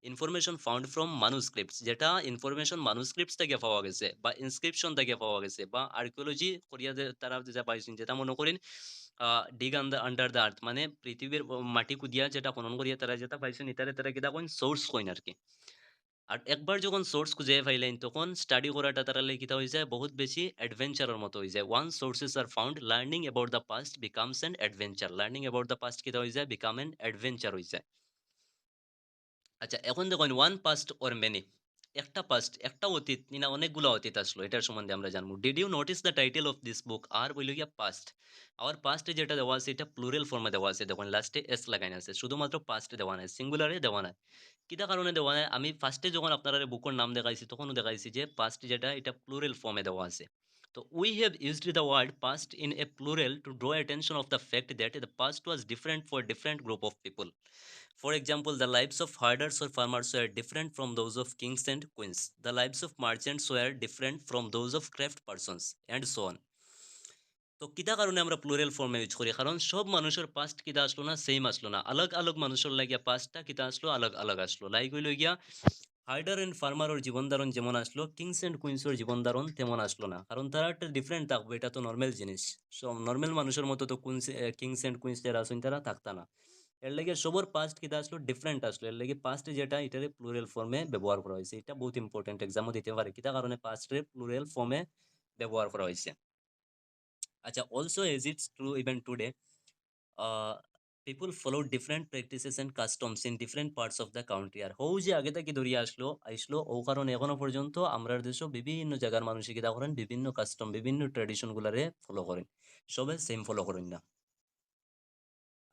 Speaker 1: ইনফরমেশন ফাউন্ড ফ্রম মানুস্ক্রিপ্টস যেটা ইনফরমেশন মানুস্ক্রিপ্টস থেকে পাওয়া গেছে বা ইনস্ক্রিপশন থেকে পাওয়া গেছে বা আর্কিওলজি করিয়া তারা যেটা পাইছেন যেটা মনে করেন ডিগ আন্ডার দ্য আর্থ মানে পৃথিবীর মাটি কুদিয়া যেটা খনন করিয়া তারা যেটা পাইছেন এটারে তারা কিতা কইন সোর্স কইন আর কি. আর একবার যখন সোর্স খুঁজে পাইলেন তখন স্টাডি করাটা তারা লাগে কিতা হয়ে যায় বহুত বেশি অ্যাডভেঞ্চারের মতো হয়ে যায়. One sources are found learning about the past becomes an adventure. Learning about the past কিতা হয়ে যায় বিকাম অ্যান অ্যাডভেঞ্চার হয়ে যায়. আচ্ছা এখন দেখুন ওয়ান পাস্ট অর মেনি একটা পাস্ট একটা অতীত না অনেকগুলো অতীত আসলো এটার সম্বন্ধে আমরা জানবো. Did you notice the title of this book আর বইল গিয়া পাস্ট. আবার পাস্টে যেটা দেওয়া আছে এটা প্লুরাল ফর্মে দেওয়া আছে দেখুন লাস্টে এস লাগাইন আছে শুধুমাত্র পাস্টে দেওয়া নাই সিঙ্গুলারে দেওয়া নাই. কিতা কারণে দেওয়া নাই আমি ফার্স্টে যখন আপনারা বুকের নাম দেখাইছি তখনও দেখাইছি যে পাস্ট যেটা এটা প্লুরাল ফর্মে দেওয়া আছে. তো we have used the word past in a plural to draw attention of the fact that the past was different for different group of people. For example, the lives of herders or farmers were different from those of kings and queens. The lives of merchants were different from those of craft persons, and so on. তো কিতা কারণে আমরা প্লুরাল ফর্মে ইউজ করি কারণ সব মানুষের পাস্ট কিতা আসলো না সেম আসলো না আলাগ আলাগ মানুষের লাগিয়া পাস্টটা কিতা আসলো আলাগ আলাগ আসলো লাইক হইল গিয়া হার্ডার এন্ড ফার্মারের জীবন ধারণ যেমন আসলো কিংস এন্ড কুইন্সের জীবন ধারণ তেমন আসলো না কারণ তারা একটা ডিফারেন্ট থাকবে এটা তো নর্মাল জিনিস. সব নর্মাল মানুষের মতো তো কিংস এন্ড কুইন্স যারা আছেন তারা থাকতা না. এর লাগে সবার পাস্ট কিতা আসলো ডিফারেন্ট আসলো এর লাগে পাস্ট যেটা এটারে প্লুরাল ফর্মে ব্যবহার করা হয়েছে এটা বহুত ইম্পর্টেন্ট এক্সামও দিতে পারে কিতা কারণে পাস্টের প্লুরাল ফর্মে ব্যবহার করা হয়েছে. আচ্ছা also as it's true even today people follow different practices and customs in different parts of the country. আর হৌ যে আগে থেকে ধরিয়া আইসলো ও কারণে এখনো পর্যন্ত আমরা দেশও বিভিন্ন জায়গার মানুষে কিতা করেন, বিভিন্ন কাস্টম বিভিন্ন ট্র্যাডিশন গুলারে ফলো করেন, সবে সেম ফলো করেন না।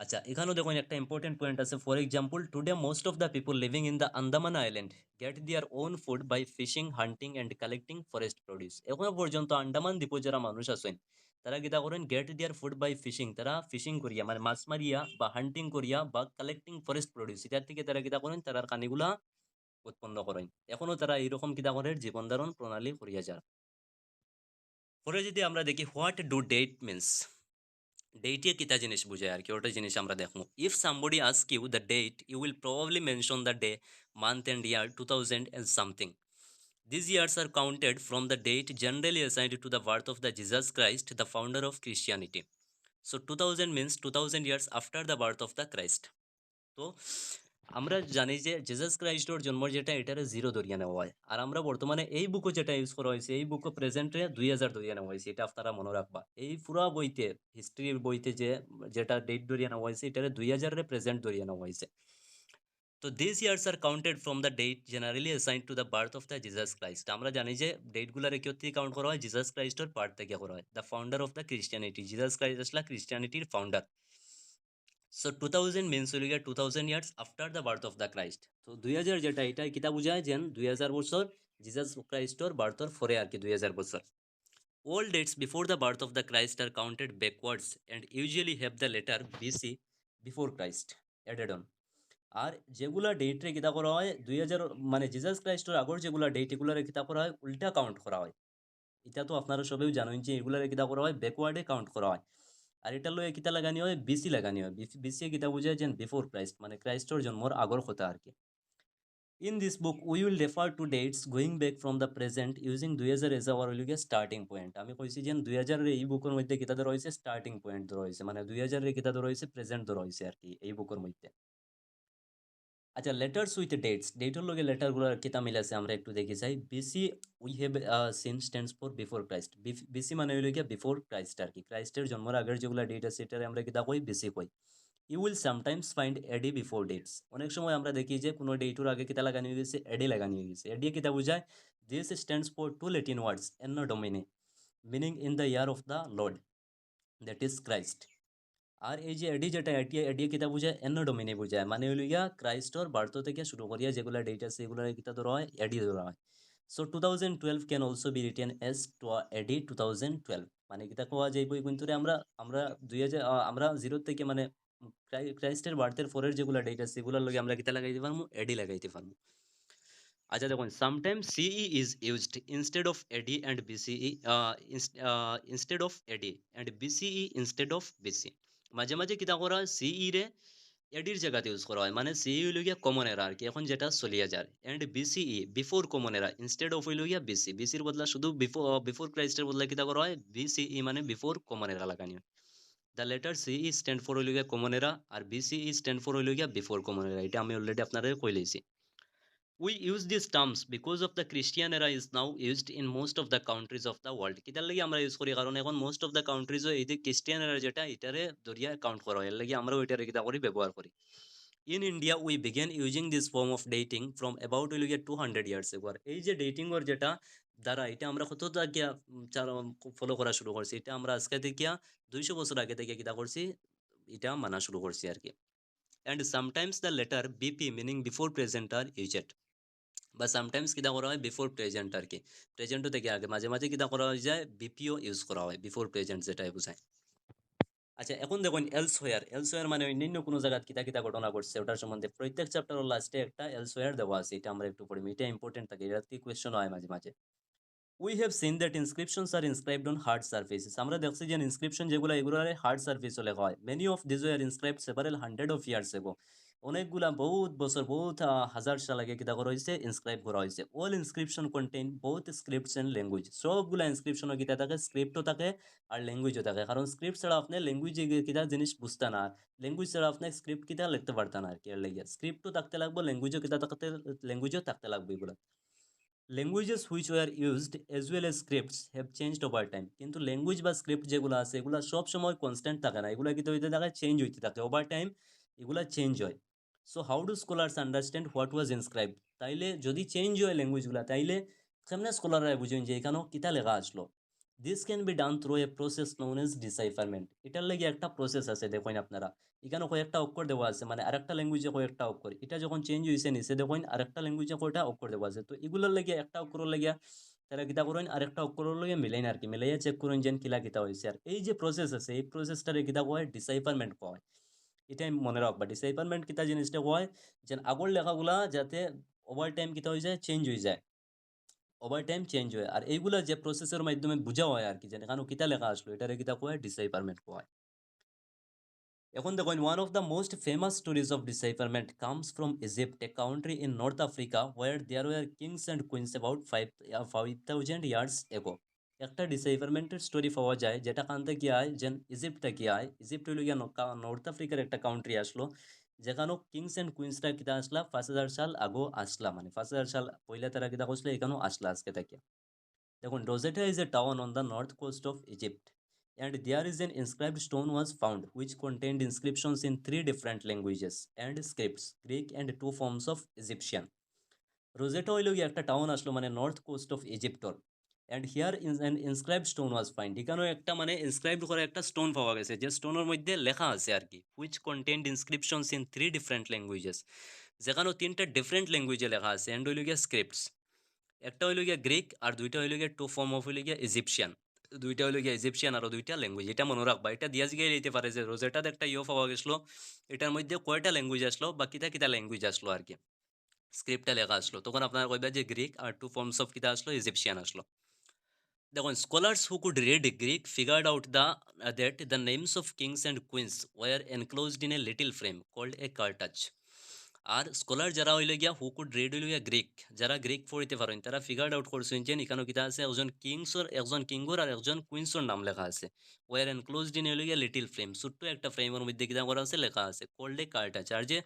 Speaker 1: আচ্ছা, এখানেও দেখুন একটা ইম্পর্টেন্ট পয়েন্ট আছে। For example, today most of the people living in the Andaman island get their own food by fishing, hunting and collecting forest produce. এখনো পর্যন্ত আন্দামান দ্বীপে যারা মানুষ আছেন তারা কিতা করেন, গেট দিয়ার ফুড বাই ফিশিং, তারা ফিশিং করিয়া মানে মাছ মারিয়া বা হান্টিং করিয়া বা কালেক্টিং ফরেস্ট প্রডিউস, এটার থেকে তারা কিতা করেন, তারার কানিগুলা উৎপন্ন করেন। এখনো তারা এইরকম কিতা করে জীবন ধারণ প্রণালী করিয়া যায়। পরে যদি আমরা দেখি হোয়াট ডু ডেট মিনস, ডেটে কিতা জিনিস বুঝায় আর কি, ওটা জিনিস আমরা দেখবো। If somebody ask you the date, you will probably mention the day, month and year 2000 and something. These years are counted from the date generally assigned to the birth of the Jesus Christ, the founder of Christianity. So 2000 means 2000 years after the birth of the Christ. তো আমরা জানি যে জেসাস ক্রাইস্টর জন্ম যেটা এটারে জিরো ধরিয়া নেওয়া হয়, আর আমরা বর্তমানে এই বুকও যেটা ইউজ করা হয়েছে এই বুকও প্রেজেন্টে 2000 ধরিয়া নেওয়া হয়েছে। এটা আপনারা মনে রাখবা, এই পুরা বইতে হিস্ট্রির বইতে যে যেটা ডেট ধরিয়া নেওয়া হয়েছে এটারে 2000 প্রেজেন্ট ধরিয়া নেওয়া হয়েছে। তো this years are counted from the date generally assigned to the birth of the Jesus Christ. আমরা জানি যে ডেটগুলারে কেউ থেকে কাউন্ট করা হয়, জিসাস ক্রাইস্টর বার্থ থেকে করা হয়। The founder of the Christianity, Jesus Christ আসলা ক্রিশ্চিয়ানিটির ফাউন্ডার। সো 2000 মিনস হইল গিয়া 2000 years after the birth of the Christ. তো 2000 যেটা এটা কিতা বুঝায়, যেন 2000 বছর জিসাস ক্রাইস্টর বার্থর পরে আর কি 2000 বছর। All dates before the birth of the Christ are counted backwards and usually have the letter BC before Christ added on. আর যেগুলা ডেটরে কিতা করা হয় 2000 মানে জিসাস ক্রাইস্টের আগর যেগুলা ডেট এগুলারে কিতা করা হয় উল্টা কাউন্ট করা হয়। এটা তো আপনারা সবাই জানেন যে এগুলারে কিতা করা হয় ব্যাকওয়ার্ডে কাউন্ট করা হয়। আর এটা লয়ে কিতা লাগানি হয় বিসি লাগানি হয়। বিসি কিতা বুঝায় যে বিফোর ক্রাইস্ট মানে ক্রাইস্টর জন্মর আগর কথা আর কি। In this book, we will refer to dates going back from the present using 2000 as our starting point. আমি কইছি যে 2000 এর এই বুকের মধ্যে কিতা ধরা হইছে স্টার্টিং পয়েন্ট ধরা হইছে, মানে 2000 এর কিতা ধরা হইছে প্রেজেন্ট ধরা হইছে আর কি এই বুকের মধ্যে। আচ্ছা, লেটার্স উইথ ডেটস, ডেটের লগে লেটারগুলো কিতা মিল আছে আমরা একটু দেখি চাই। BC we have seen stands for before Christ. BC মানে হইল গিয়া বিফোর ক্রাইস্ট আর কি, ক্রাইস্টের জন্মের আগের যেগুলো ডেট আছে এটারে আমরা কিতা কই বিসি কই। You will sometimes find AD before dates, অনেক সময় আমরা দেখি যে কোনো ডেটের আগে কিতা লাগানি হয়ে গেছে এডি লাগানি হয়ে গেছে। এডি কিতা বুঝায়, this stands for two Latin words anno domini meaning in the year of the Lord, that is Christ. আর এই যে এডি যেটা এটি এডি কিতা বুঝায় এন্নো ডোমিনি বুঝায়, মানে হইল গিয়া ক্রাইস্টর বার্থ থেকে শুরু করিয়া যেগুলা ডেট আছে এগুলা কিতা ধরা হয় এডি ধরা হয়। So 2012 can also be written as to AD 2012, মানে কিতা কোয়া যাইব কিন্তু আমরা আমরা 2000 আমরা জিরো থেকে মানে ক্রাইস্টের বার্থের পরের যেগুলা ডেট আছে এগুলার লগে আমরা কিতা লাগাইতে পারবো এডি লাগাইতে পারবো। আচ্ছা দেখুন, sometimes CE is used instead of AD and BCE, instead of AD and BCE instead of BC. মাঝে মাঝে কিতা করা হয় সিই রে এডির জায়গাতে ইউজ করা হয়, মানে সিই হইল গিয়া কমন এরা আর কি এখন যেটা চলিয়া যায়। অ্যান্ড বিসিই বিফোর কমন এরা ইনস্টেড অফ হইল গিয়া বিসি, বিসির বদলা শুধু বিফোর ক্রাইস্টের বদলা কিতা করা হয় বিসিই মানে বিফোর কমন এরা লাগানি হয়। দ্য লেটার সিই স্ট্যান্ড ফর হইল গিয়া কমন এরা আর বিসিই স্ট্যান্ড ফর হইল গিয়া বিফোর কমন এরা, এটা আমি অলরেডি আপনাদের কই লইছি। We use these terms because of the Christian era is now used in most of the countries of the world. কিতার লাগি আমরা ইউজ করি কারণ এখন মোস্ট অফ দ্য কান্ট্রিজও এই যে খ্রিস্টিয়ান এরা যেটা এটারে দরিয়া কাউন্ট করা হয়, এর লাগি আমরা ওইটারে কিতা করি ব্যবহার করি। In India we began using this form of dating from about 200 years ago। আর এই যে ডেটিং ওর যেটা দ্বারা এটা আমরা কত থেকে ফলো করা শুরু করছি, এটা আমরা আজকে থেকে 200 বছর আগে থেকে কিতা করছি এটা মানা শুরু করছি আর কি। And sometimes the letter BP meaning before present are used, বা সামটাইমস কিতা করা হয় বিফোর প্রেজেন্ট আর কি, প্রেজেন্টও থেকে আগে মাঝে মাঝে কিতা করা হয়ে যায় বিপিও ইউজ করা হয় বিফোর প্রেজেন্ট যেটাই বোঝায়। আচ্ছা, এখন দেখুন এলসওয়্যার, এলসওয়্যার মানে অন্যান্য কোনো জায়গায় কিতা কিতা ঘটনা ঘটছে ওটার সম্বন্ধে প্রত্যেক চ্যাপ্টারের লাস্টে একটা এলসওয়্যার দেওয়া আছে, এটা আমরা একটু পড়ি, এটা ইম্পর্টেন্ট থাকে, এটা কি কোয়েশ্চন হয় মাঝে মাঝে। We have seen that inscriptions are inscribed on hard surfaces, আমরা দেখছি যে ইনস্ক্রিপশন যেগুলো এগুলো হার্ড সারফেসও লেখা হয়। Many of this were inscribed several hundred of years ago, অনেকগুলা বহুত বছর বহুত হাজার সাল আগে কিতা করা হয়েছে ইনস্ক্রাইব করা হয়েছে। All inscription contain both scripts and language, সবগুলা ইনস্ক্রিপশনও কিতা থাকে স্ক্রিপ্টও থাকে আর ল্যাঙ্গুয়েজও থাকে, কারণ স্ক্রিপ্ট ছাড়া আপনি ল্যাঙ্গুয়েজ কিতা জিনিস বুঝতে না, ল্যাঙ্গুয়েজ ছাড়া আপনি স্ক্রিপ্ট কিতা লিখতে পারতেন আর কি। এর লাগে স্ক্রিপ্টও থাকতে লাগবে ল্যাঙ্গুয়েজও কিতা থাকতে ল্যাঙ্গুয়েজও থাকতে লাগবে এগুলো। Languages which were used as well as scripts have changed over time, কিন্তু ল্যাঙ্গুয়েজ বা স্ক্রিপ্ট যেগুলো আছে এগুলো সব সময় কনস্ট্যান্ট থাকে না, এগুলো কিন্তু হইতে থাকে চেঞ্জ হইতে থাকে ওভার টাইম, এগুলা চেঞ্জ হয়। So how do scholars understand what was inscribe, তাইলে যদি চেঞ্জ হয় ল্যাঙ্গুয়েজগুলো তাইলে কেমনে স্কলাররা বুঝেন যে এখানেও কিতা লেখা আসলো। This can be done through a process known as decipherment, এটার লাগে একটা প্রসেস আছে দেখুন আপনারা, এখানে কয়েকটা অক্ষর দেওয়া আছে, মানে আরেকটা ল্যাঙ্গুয়েজে কয়েকটা অক্ষর, এটা যখন চেঞ্জ হয়েছে নিচে দেখুন আরেকটা ল্যাঙ্গুয়েজে কয়টা অক্ষর দেওয়া আছে, তো এগুলোর লাগে একটা অক্ষর লাগিয়া তারা কিতা করেন আরেকটা অক্ষরের লগে মিলাইন আর কি, মিলাইয়া চেক করেন যেন কিলা কিতা হয়েছে, আর এই যে প্রসেস আছে এই প্রসেসটারে কিতা কয় ডিসাইফারমেন্ট কয়। এটাই মনে রাখবা ডিসাইফারমেন্ট কিতা জিনিসটা কয়, যেন আগর লেখাগুলা যাতে ওভার টাইম কিতা হয়ে যায় চেঞ্জ হয়ে যায়, ওভার টাইম চেঞ্জ হয়, আর এইগুলা যে প্রসেসের মাধ্যমে বোঝা হয় আর কি, যেন এখানে কিতা লেখা আসলো এটারে কিতা কয় ডিসাইফারমেন্ট কয়। এখন দেখুন one of the most famous stories of decipherment comes from Egypt, a country in north Africa where there were kings and queens about 5,000 years ago. একটা ডিসাইফারমেন্টের স্টোরি পাওয়া যায় যেটা কান থেকে আয় যেন ইজিপ্ট থেকে আয়, ইজিপ্ট হইল গিয়া নর্থ আফ্রিকার একটা কাউন্ট্রি আসলো, যেখানেও কিংস অ্যান্ড কুইন্সরা কিতা আসলা 5,000 সাল আগো আসলা, মানে 5,000 সাল পইলা তারা কিতা করছিল এখানেও আসলা আজকে থেকে। দেখুন Rosetta is a town on the north coast of Egypt, and there is an inscribed stone was found which contained inscriptions in three different languages and scripts, Greek and two forms of Egyptian. Rosetta হইল গিয়ে একটা টাউন আসলো মানে নর্থ কোস্ট অফ ইজিপ্টর, and here in an inscribed stone was find, এখানেও একটা মানে ইনস্ক্রাইবড করা একটা স্টোন পাওয়া গেছে যে স্টোনের মধ্যে লেখা আছে আর কি, which contained inscriptions in three different languages, যেখানেও তিনটা ডিফারেন্ট ল্যাঙ্গুয়েজে লেখা আছে, অ্যান্ড হইল গিয়া স্ক্রিপ্টস, একটা হইল গিয়া গ্রিক আর দুইটা হইল গিয়া টু ফর্ম অফ হইল গিয়া ইজিপশিয়ান, দুইটা হইল গিয়া ইজিপশিয়ান আর দুইটা ল্যাঙ্গুয়েজ, এটা মনে রাখবা, এটা দিয়া জিগে দিতে পারে যে রোজেটাতে একটা ইয়ে পাওয়া গেছিলো, এটার মধ্যে কয়টা ল্যাঙ্গুয়েজ আসলো বা কিতা কিতা ল্যাঙ্গুয়েজ আসলো আর কি, স্ক্রিপ্টটা লেখা আসলো, তখন আপনারা কইবা যে গ্রিক আর টু ফর্মস অফ কিতা আসলো ইজিপশিয়ান আসলো। দেখুন scholars who could read Greek figured out the that the names of kings and queens were enclosed in a little frame called a cartouche. আর স্কলার যারা হইলে গিয়া হু কুড রিড হইলে গিয়া গ্রিক, যারা গ্রিক পড়িতে পারেন তারা ফিগার্ড আউট করছেন যে এখানে কিতা আছে একজন কিংসর একজন কিঙ্গর আর একজন কুইন্সর নাম লেখা আছে, ওয়ার এনক্লোজড ইন হইলে গিয়া লিটিল ফ্রেম, ছোট্ট একটা ফ্রেমের মধ্যে কিতা করা আছে লেখা আছে কল্ড এ কার্টাচ, আর যে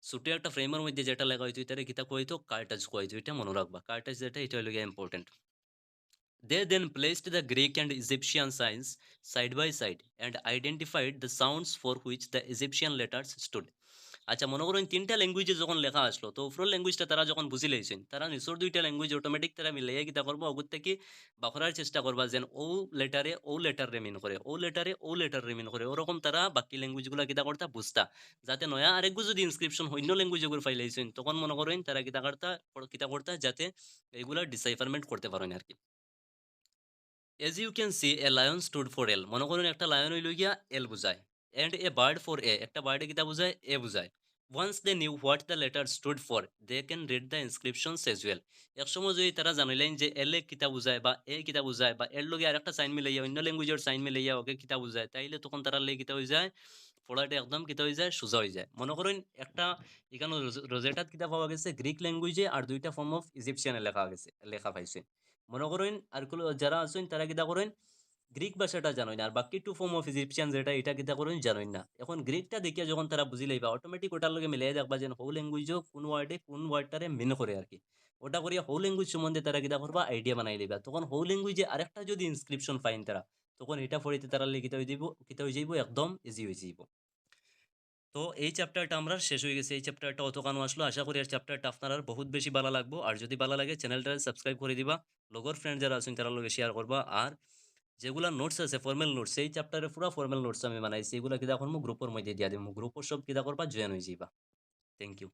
Speaker 1: ছোট্ট একটা ফ্রেমের মধ্যে যেটা লেখা হইতো এটারে কিতা কইতো কার্টাচ কইতো, এটা মনে রাখবা কার্টাচ যেটা এটা হইলে গিয়া important. They then placed the Greek and Egyptian signs side by side and identified the sounds for which the Egyptian letters stood. আচ্ছা মনে করেন তিনটা ল্যাঙ্গুয়েজে যখন লেখা আসলো তো উপরের ল্যাঙ্গুয়েজটা তারা যখন বুঝি লাইছেন তারা নিচের দুইটা ল্যাঙ্গুয়েজ অটোমেটিক তারা মিলাইয়া কিতা করবো অগুত থেকে বাখরার চেষ্টা করবা যেন ও লেটার রে মিন করে ও লেটার রে মিন করে, ওরকম তারা বাকি ল্যাঙ্গুয়েজগুলো কিতা করতা বুঝতা, যাতে নয়া আরেকগু যদি ইনস্ক্রিপশন অন্য ল্যাঙ্গুয়েজের ফাইলাইছেন তখন মনে করেন তারা কিতা করতা যাতে এইগুলা ডিসাইফারমেন্ট করতে পারেন আর কি। As you can see, a lion stood for L. মনে করুন একটা লায়ন হইল গিয়া এল বুঝায়। And a bird for A. একটা বার্ডে কিতা বুঝায় এ বুঝায়। Once they knew what the letter stood for, they can read the inscriptions as well. একসময় যদি তারা জানিলেন যে এল এ কিতা বুঝায় বা এ কিতা বুঝায় বা এর লগে আরেকটা সাইন মিলাইয়া অন্য ল্যাঙ্গুয়েজের সাইন মিলাইয়া ওকে কিতা বুঝায় তাইলে তখন তারা লে কিতা হয়ে যায় পড়াটা একদম কিতা হয়ে যায় সোজা হয়ে যায়। মনে করেন একটা এখানে রোজেটাত কিতা পাওয়া গেছে গ্রিক ল্যাঙ্গুয়েজে আর দুইটা ফর্ম অফ ইজিপশিয়ানে লেখা পাইছে। মনে করেন আর যারা আছেন তারা কিতা করেন গ্রিক ভাষাটা জানোই না আর বাকি টু ফর্ম অফ ইজিপশিয়ান যেটা এটা কিতা করেন জানোই না, এখন গ্রিকটা দেখিয়া যখন তারা বুঝি লাইবা অটোমেটিক ওটার লগে মিলাই দেখবা যে হোল ল্যাঙ্গুয়েজও কোন ওয়ার্ডটারে মিন করে আর কি, ওটা করিয়া হোল ল্যাঙ্গুয়েজ সম্বন্ধে তারা কিতা করবা আইডিয়া বানাই লইবা, তখন হোল ল্যাঙ্গুয়েজে আরেকটা যদি ইনস্ক্রিপশন পাইন তারা তখন এটা পড়িতে তারা কিতা হয়ে যাইব একদম ইজি হয়ে যাইব। তো এই চ্যাপ্টারটা আমরা শেষ হয়ে গেছে, এই চ্যাপ্টারটা অতখানো আসলো, আশা করি আর চ্যাপ্টারটা আপনার বহুত বেশি ভালো লাগবো, আর যদি ভালো লাগে চ্যানেলটা সাবস্ক্রাইব করে দিবা, লগর ফ্রেন্ড যারা আছেন তারা লগে শেয়ার করবা, আর যেগুলা নোটস আছে ফর্মাল নোটস এই চ্যাপ্টারে পুরো ফর্মাল নোটস আমি বানাইছি, এগুলা কিতা করবো গ্রুপের মধ্যে দিয়া দিব, গ্রুপের সব কিতা করবা জয়েন হয়ে যাইবা। Thank you.